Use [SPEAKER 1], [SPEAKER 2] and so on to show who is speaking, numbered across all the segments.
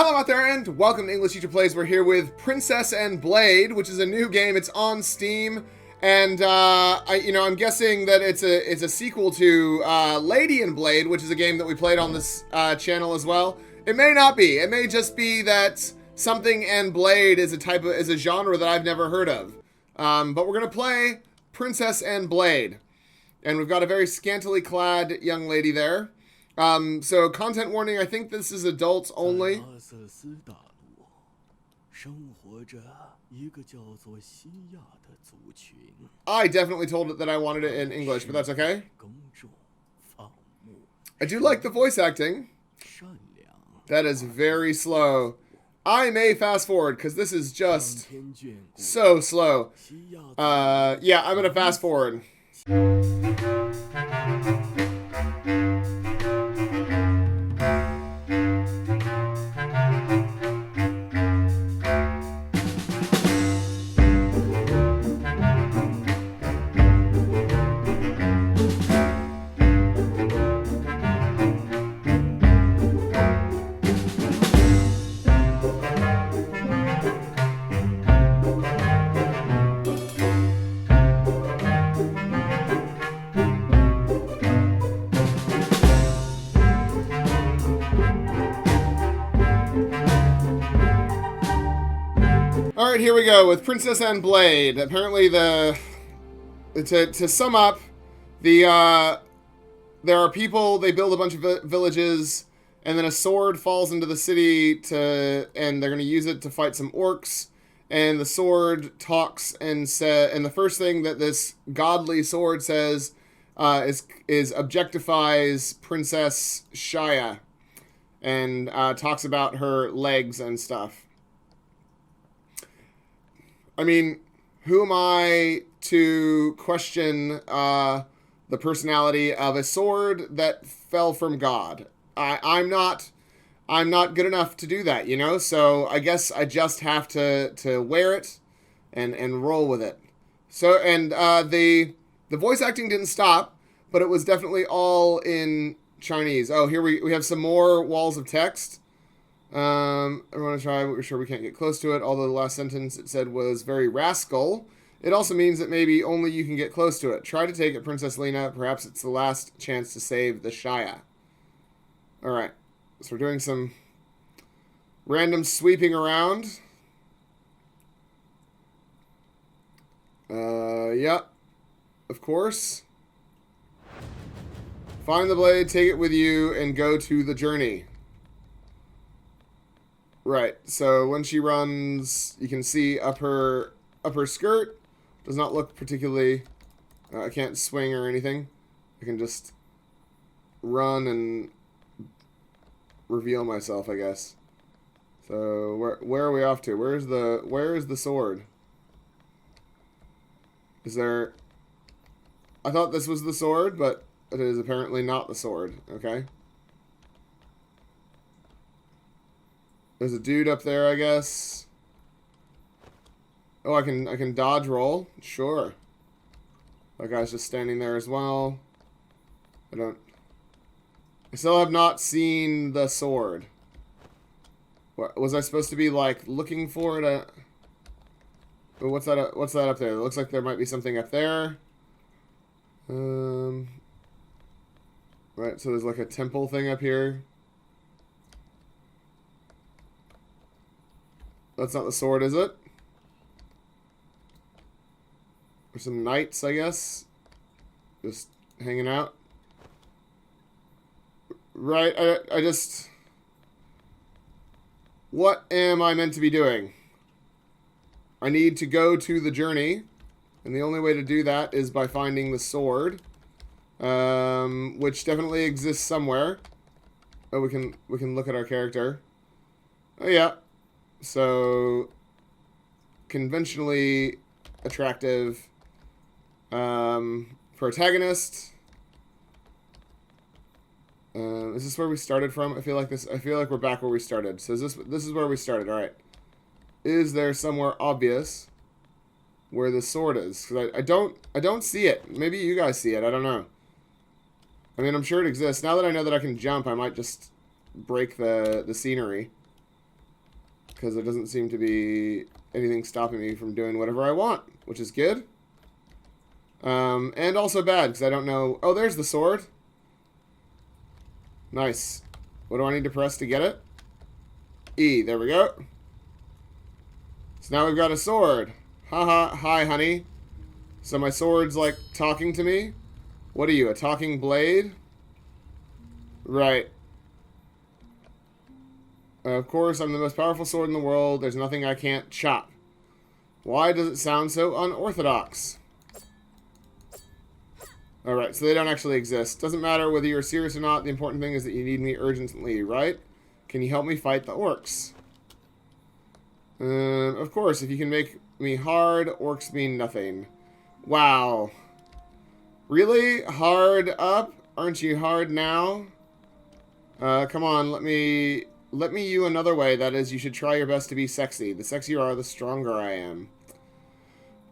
[SPEAKER 1] Hello out there and welcome to English Teacher Plays. We're here with Princess&Blade, which is a new game. It's on Steam, and I'm guessing that it's a sequel to Lady and Blade, which is a game that we played on this channel as well. It may not be. It may just be that something and Blade is a genre that I've never heard of. But we're gonna play Princess&Blade, and we've got a very scantily clad young lady there. So content warning, I think this is adults only. I definitely told it that I wanted it in English, but that's okay. I do like the voice acting. That is very slow. I may fast forward because this is just so slow. Yeah, I'm gonna fast forward. Alright, here we go with Princess&Blade. Apparently to sum up, there are people, they build a bunch of villages, and then a sword falls into the city and they're going to use it to fight some orcs, and the sword talks and the first thing that this godly sword says is objectifies Princess Shaya, and talks about her legs and stuff. I mean, who am I to question the personality of a sword that fell from God? I'm not good enough to do that, you know? So I guess I just have to wear it and roll with it. So, and the voice acting didn't stop, but it was definitely all in Chinese. Oh, here we have some more walls of text. I want to try, but we're sure we can't get close to it. Although the last sentence it said was very rascal. It also means that maybe only you can get close to it. Try to take it, Princess Lena. Perhaps it's the last chance to save the Shaya. Alright. So we're doing some random sweeping around. Yeah. Of course. Find the blade, take it with you, and go to the journey. Right, so when she runs, you can see up her skirt. Does not look particularly... I can't swing or anything. I can just run and reveal myself, I guess. So where are we off to? Where is the sword? Is there... I thought this was the sword, but it is apparently not the sword. Okay. There's a dude up there, I guess. Oh, I can dodge roll. Sure. That guy's just standing there as well. I still have not seen the sword. What was I supposed to be like looking for it? What's that up there? It looks like there might be something up there. Right, so there's like a temple thing up here. That's not the sword, is it? There's some knights, I guess. Just hanging out. Right, I just... What am I meant to be doing? I need to go to the journey. And the only way to do that is by finding the sword. Which definitely exists somewhere. Oh, we can look at our character. Oh, yeah. So, conventionally attractive protagonist. Is this where we started from? I feel like we're back where we started. So this is where we started. All right. Is there somewhere obvious where the sword is? Because I don't see it. Maybe you guys see it. I don't know. I mean, I'm sure it exists. Now that I know that I can jump, I might just break the scenery. because there doesn't seem to be anything stopping me from doing whatever I want, which is good. And also bad, because I don't know... Oh, there's the sword. Nice. What do I need to press to get it? E. There we go. So now we've got a sword. Haha. Hi, honey. So my sword's, like, talking to me? What are you, a talking blade? Right. Of course, I'm the most powerful sword in the world. There's nothing I can't chop. Why does it sound so unorthodox? Alright, so they don't actually exist. Doesn't matter whether you're serious or not. The important thing is that you need me urgently, right? Can you help me fight the orcs? Of course, if you can make me hard, orcs mean nothing. Wow. Really? Hard up? Aren't you hard now? Come on, let me you another way. That is, you should try your best to be sexy. The sexier you are, the stronger I am.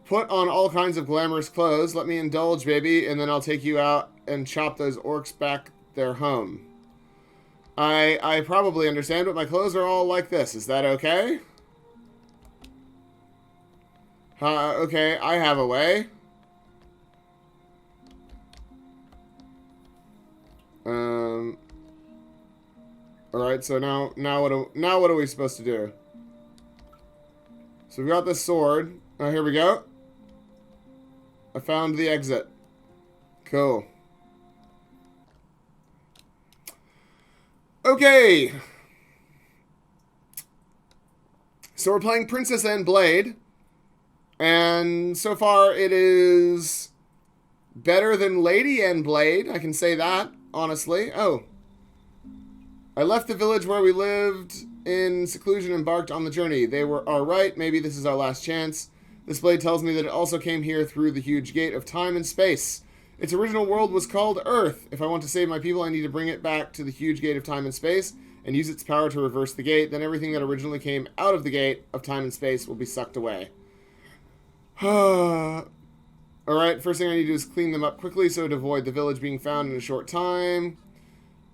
[SPEAKER 1] Put on all kinds of glamorous clothes. Let me indulge, baby, and then I'll take you out and chop those orcs back their home. I probably understand, but my clothes are all like this. Is that okay? Okay, I have a way. Alright, so now what are we supposed to do? So we've got this sword. Oh, here we go. I found the exit. Cool. Okay. So we're playing Princess&Blade. And so far it is better than Lady&Blade. I can say that, honestly. Oh. I left the village where we lived in seclusion and embarked on the journey. They were alright. Maybe this is our last chance. This blade tells me that it also came here through the huge gate of time and space. Its original world was called Earth. If I want to save my people, I need to bring it back to the huge gate of time and space and use its power to reverse the gate. Then everything that originally came out of the gate of time and space will be sucked away. Alright, first thing I need to do is clean them up quickly so to avoid the village being found in a short time.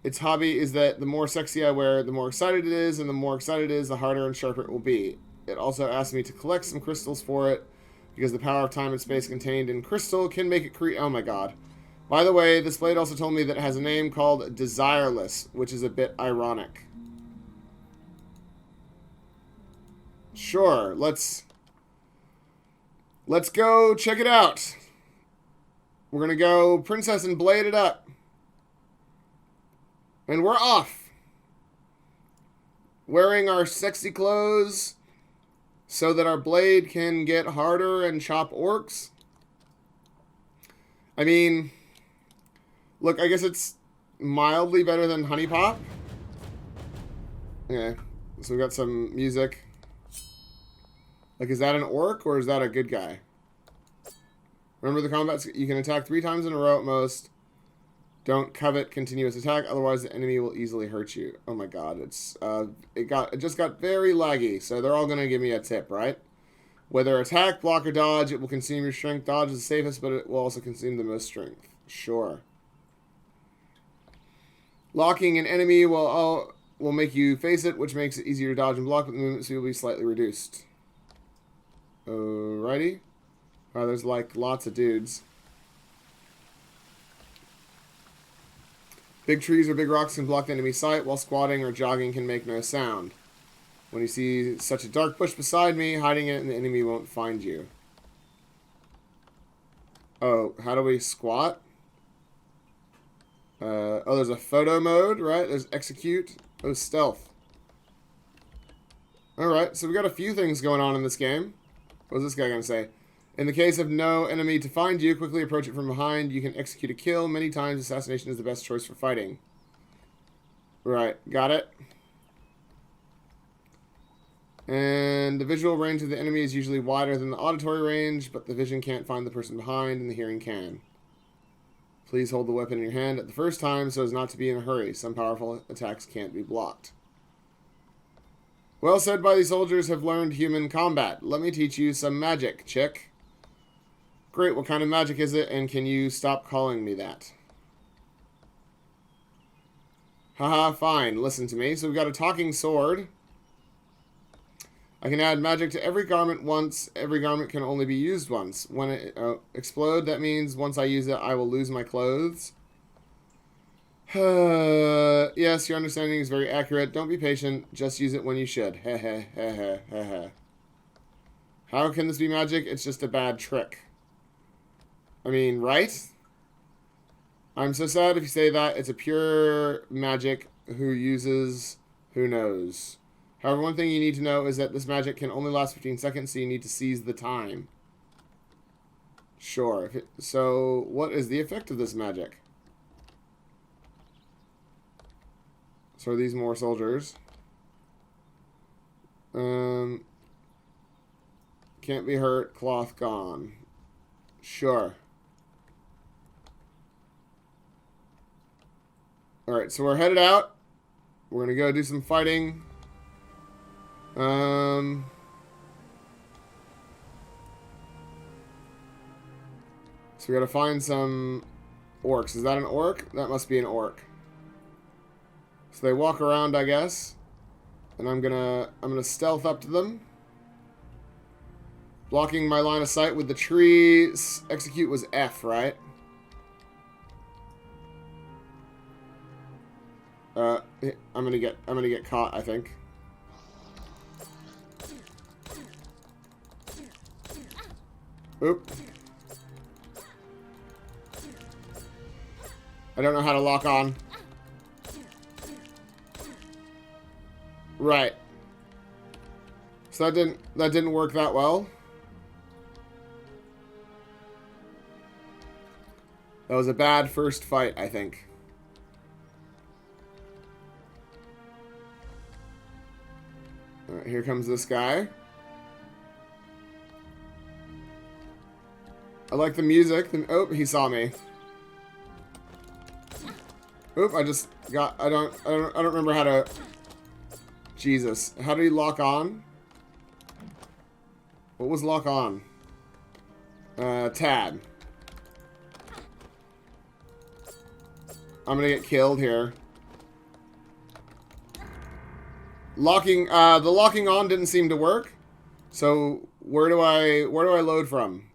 [SPEAKER 1] Its hobby is that the more sexy I wear, the more excited it is, and the more excited it is, the harder and sharper it will be. It also asked me to collect some crystals for it, because the power of time and space contained in crystal can make it oh my god. By the way, this blade also told me that it has a name called Desireless, which is a bit ironic. Sure, let's go check it out. We're gonna go Princess&Blade it up. And we're off. Wearing our sexy clothes so that our blade can get harder and chop orcs. I mean, look, I guess it's mildly better than Honey Pop. Okay, so we got some music. Like, is that an orc or is that a good guy? Remember the combats, you can attack 3 times in a row at most. Don't covet continuous attack, otherwise the enemy will easily hurt you. Oh my god, it just got very laggy, so they're all gonna give me a tip, right? Whether attack, block, or dodge, it will consume your strength. Dodge is the safest, but it will also consume the most strength. Sure. Locking an enemy will make you face it, which makes it easier to dodge and block, but the movement speed will be slightly reduced. Alrighty. Oh, there's like lots of dudes. Big trees or big rocks can block the enemy's sight, while squatting or jogging can make no sound. When you see such a dark bush beside me, hiding it and the enemy won't find you. Oh, how do we squat? Oh, there's a photo mode, right? There's execute. Oh, stealth. Alright, so we got a few things going on in this game. What's this guy going to say? In the case of no enemy to find you, quickly approach it from behind. You can execute a kill. Many times, assassination is the best choice for fighting. Right, got it. And the visual range of the enemy is usually wider than the auditory range, but the vision can't find the person behind, and the hearing can. Please hold the weapon in your hand at the first time so as not to be in a hurry. Some powerful attacks can't be blocked. Well said by these soldiers have learned human combat. Let me teach you some magic, chick. Great, what kind of magic is it, and can you stop calling me that? Haha, fine, listen to me. So we've got a talking sword. I can add magic to every garment once. Every garment can only be used once. When it explode, that means once I use it, I will lose my clothes. Yes, your understanding is very accurate. Don't be patient. Just use it when you should. How can this be magic? It's just a bad trick. I mean, right? I'm so sad if you say that. It's a pure magic. Who uses, who knows. However, one thing you need to know is that this magic can only last 15 seconds, so you need to seize the time. Sure. So, what is the effect of this magic? So are these more soldiers? Can't be hurt. Cloth gone. Sure. Alright, so we're headed out. We're going to go do some fighting. So we got to find some orcs. Is that an orc? That must be an orc. So they walk around, I guess. And I'm gonna stealth up to them. Blocking my line of sight with the tree. Execute was F, right? I'm gonna get caught, I think. Oop. I don't know how to lock on. Right. So that didn't work that well. That was a bad first fight, I think. Alright, here comes this guy. I like the music. Oh, he saw me. Oop, I don't remember how to... Jesus. How do you lock on? What was lock on? Tab. I'm gonna get killed here. The locking on didn't seem to work. So where do I load from?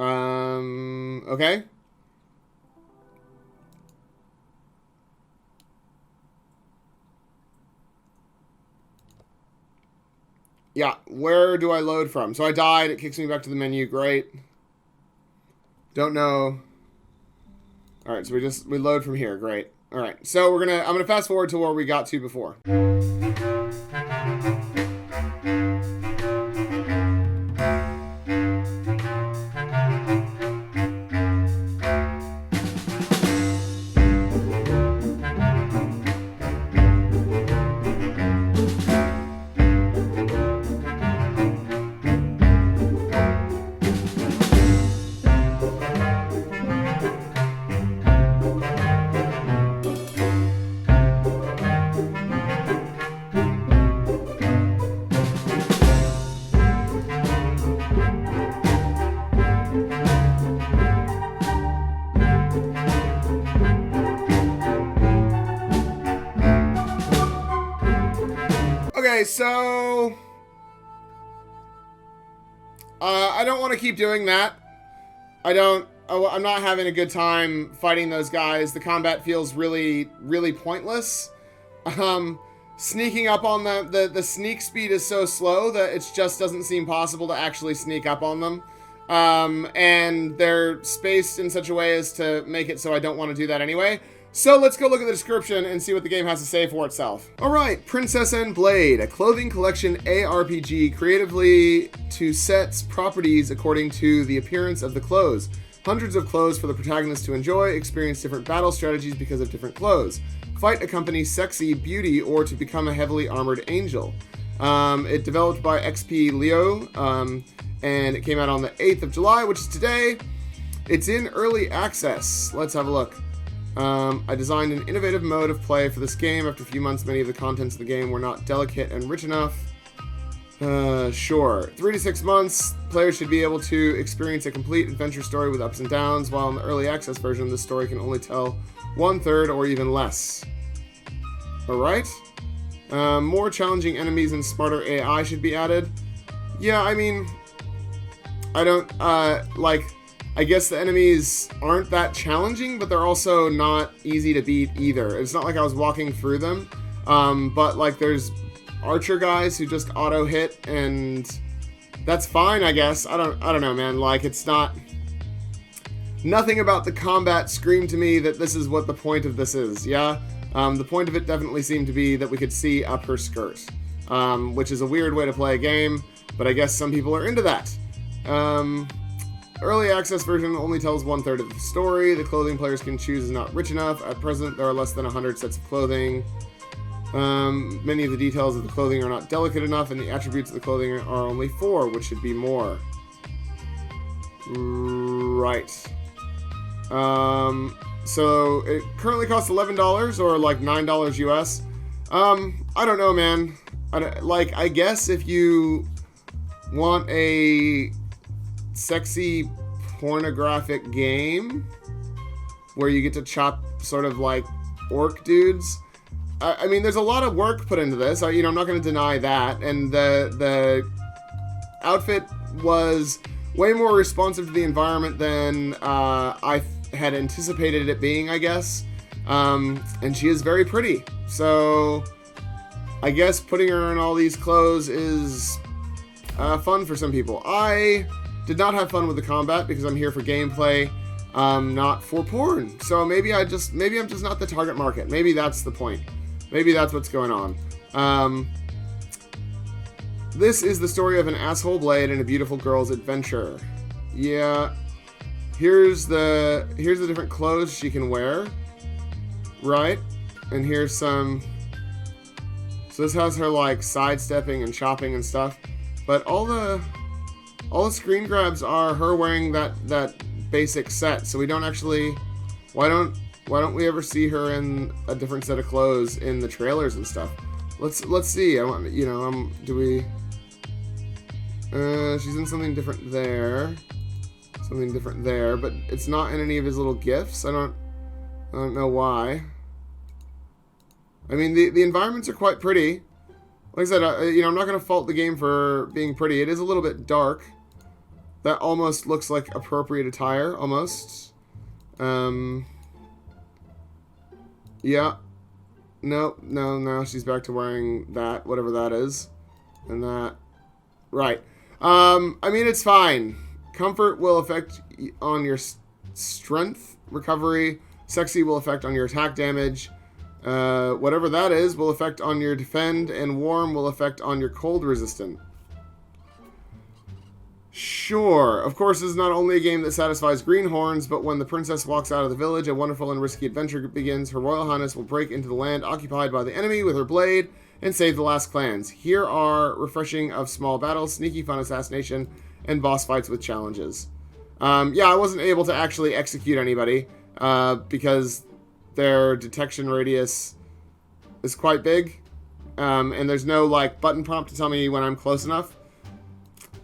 [SPEAKER 1] Okay. Yeah, where do I load from? So I died, it kicks me back to the menu, great. Don't know. Alright, so we load from here, great. Alright, so I'm gonna fast forward to where we got to before. Okay, so I don't want to keep doing that. I'm not having a good time fighting those guys. The combat feels really, really pointless. Sneaking up on them, the sneak speed is so slow that it just doesn't seem possible to actually sneak up on them. And they're spaced in such a way as to make it so I don't want to do that anyway. So let's go look at the description and see what the game has to say for itself. Alright, Princess&Blade, a clothing collection ARPG creatively to sets properties according to the appearance of the clothes. Hundreds of clothes for the protagonist to enjoy, experience different battle strategies because of different clothes. Fight, accompany sexy beauty, or to become a heavily armored angel. It developed by XP Leo, and it came out on the 8th of July, which is today. It's in early access. Let's have a look. I designed an innovative mode of play for this game. After a few months, many of the contents of the game were not delicate and rich enough. Sure. 3 to 6 months, players should be able to experience a complete adventure story with ups and downs, while in the early access version, the story can only tell 1/3 or even less. Alright. More challenging enemies and smarter AI should be added. Yeah, I mean, I don't, I guess the enemies aren't that challenging, but they're also not easy to beat either. It's not like I was walking through them, but, like, there's archer guys who just auto-hit, and that's fine, I guess. I don't know, man. Like, it's not... Nothing about the combat screamed to me that this is what the point of this is, yeah? The point of it definitely seemed to be that we could see up her skirt, which is a weird way to play a game, but I guess some people are into that. Early access version only tells 1/3 of the story. The clothing players can choose is not rich enough. At present, there are less than 100 sets of clothing. Many of the details of the clothing are not delicate enough, and the attributes of the clothing are only 4, which should be more. Right. So it currently costs $11 or like $9 US. I don't know, man. I guess if you want a sexy pornographic game where you get to chop sort of like orc dudes, I mean, there's a lot of work put into this. I'm not going to deny that. And the outfit was way more responsive to the environment than I had anticipated it being, I guess. And she is very pretty. So I guess putting her in all these clothes is fun for some people. I did not have fun with the combat because I'm here for gameplay, not for porn. So maybe I'm just not the target market. Maybe that's the point. Maybe that's what's going on. This is the story of an asshole blade and a beautiful girl's adventure. Yeah. Here's the different clothes she can wear. Right? And here's some... So this has her like sidestepping and chopping and stuff. But all the screen grabs are her wearing that basic set. So we don't actually... Why don't we ever see her in a different set of clothes in the trailers and stuff? Let's see. Do we... she's in something different there. Something different there, but it's not in any of his little gifts. I don't know why. I mean, the environments are quite pretty. Like I said, I'm not going to fault the game for being pretty. It is a little bit dark. That almost looks like appropriate attire, almost. Yeah. No, she's back to wearing that, whatever that is. And that. Right. I mean, it's fine. Comfort will affect on your strength recovery. Sexy will affect on your attack damage. Whatever that is will affect on your defend, and warm will affect on your cold resistant. Sure. Of course, this is not only a game that satisfies greenhorns, but when the princess walks out of the village, a wonderful and risky adventure begins. Her royal highness will break into the land occupied by the enemy with her blade and save the last clans. Here are refreshing of small battles, sneaky fun assassination, and boss fights with challenges. Yeah, I wasn't able to actually execute anybody because their detection radius is quite big, and there's no like button prompt to tell me when I'm close enough.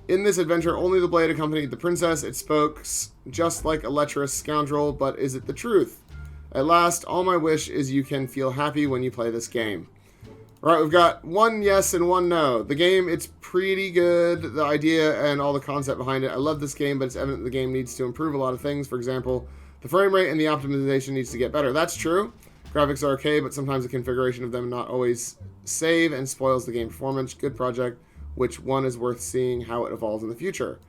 [SPEAKER 1] In this adventure, only the blade accompanied the princess. It spoke just like a lecherous scoundrel, but is it the truth? At last, all my wish is you can feel happy when you play this game. Alright, we've got one yes and one no. The game, it's pretty good. The idea and all the concept behind it. I love this game, but it's evident the game needs to improve a lot of things. For example, the frame rate and the optimization needs to get better. That's true. Graphics are okay, but sometimes the configuration of them not always save and spoils the game performance. Good project. Which one is worth seeing how it evolves in the future?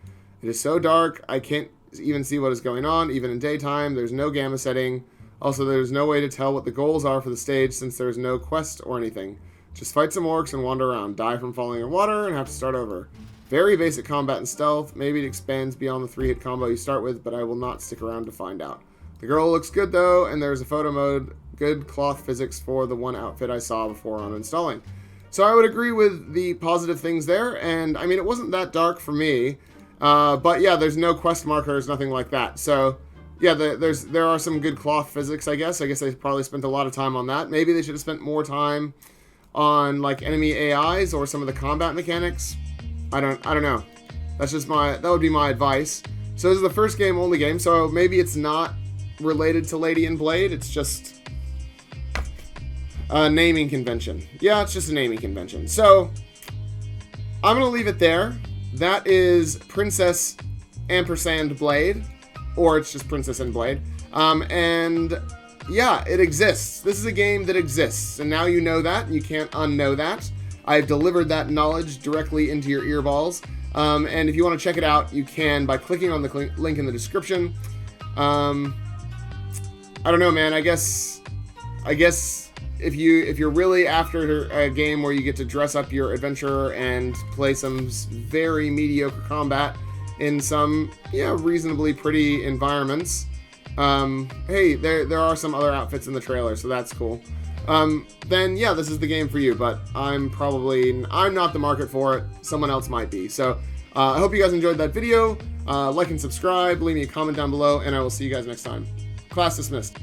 [SPEAKER 1] It is so dark, I can't even see what is going on, even in daytime. There's no gamma setting. Also, there's no way to tell what the goals are for the stage since there's no quest or anything. Just fight some orcs and wander around, die from falling in water, and have to start over. Very basic combat and stealth. Maybe it expands beyond the 3-hit combo you start with, but I will not stick around to find out. The girl looks good though, and there's a photo mode. Good cloth physics for the one outfit I saw before on installing. So I would agree with the positive things there, and I mean, it wasn't that dark for me, but yeah, there's no quest markers, nothing like that. So yeah, there are some good cloth physics, I guess. I guess they probably spent a lot of time on that. Maybe they should have spent more time on like enemy AIs or some of the combat mechanics. I don't know. That would be my advice. So this is the first game, only game, so maybe it's not related to Lady and Blade. It's just naming convention. Yeah, it's just a naming convention. So I'm gonna leave it there. That is Princess&Blade, or it's just Princess&Blade. And yeah, it exists. This is a game that exists, and now you know that. You can't unknow that. I've delivered that knowledge directly into your earballs. And if you want to check it out, you can by clicking on the link in the description. I don't know, man. I guess if you're really after a game where you get to dress up your adventurer and play some very mediocre combat in some reasonably pretty environments, hey, there are some other outfits in the trailer, so that's cool. Then yeah, this is the game for you, but I'm not the market for it. Someone else might be. So I hope you guys enjoyed that video. Like and subscribe, leave me a comment down below, and I will see you guys next time. Class dismissed.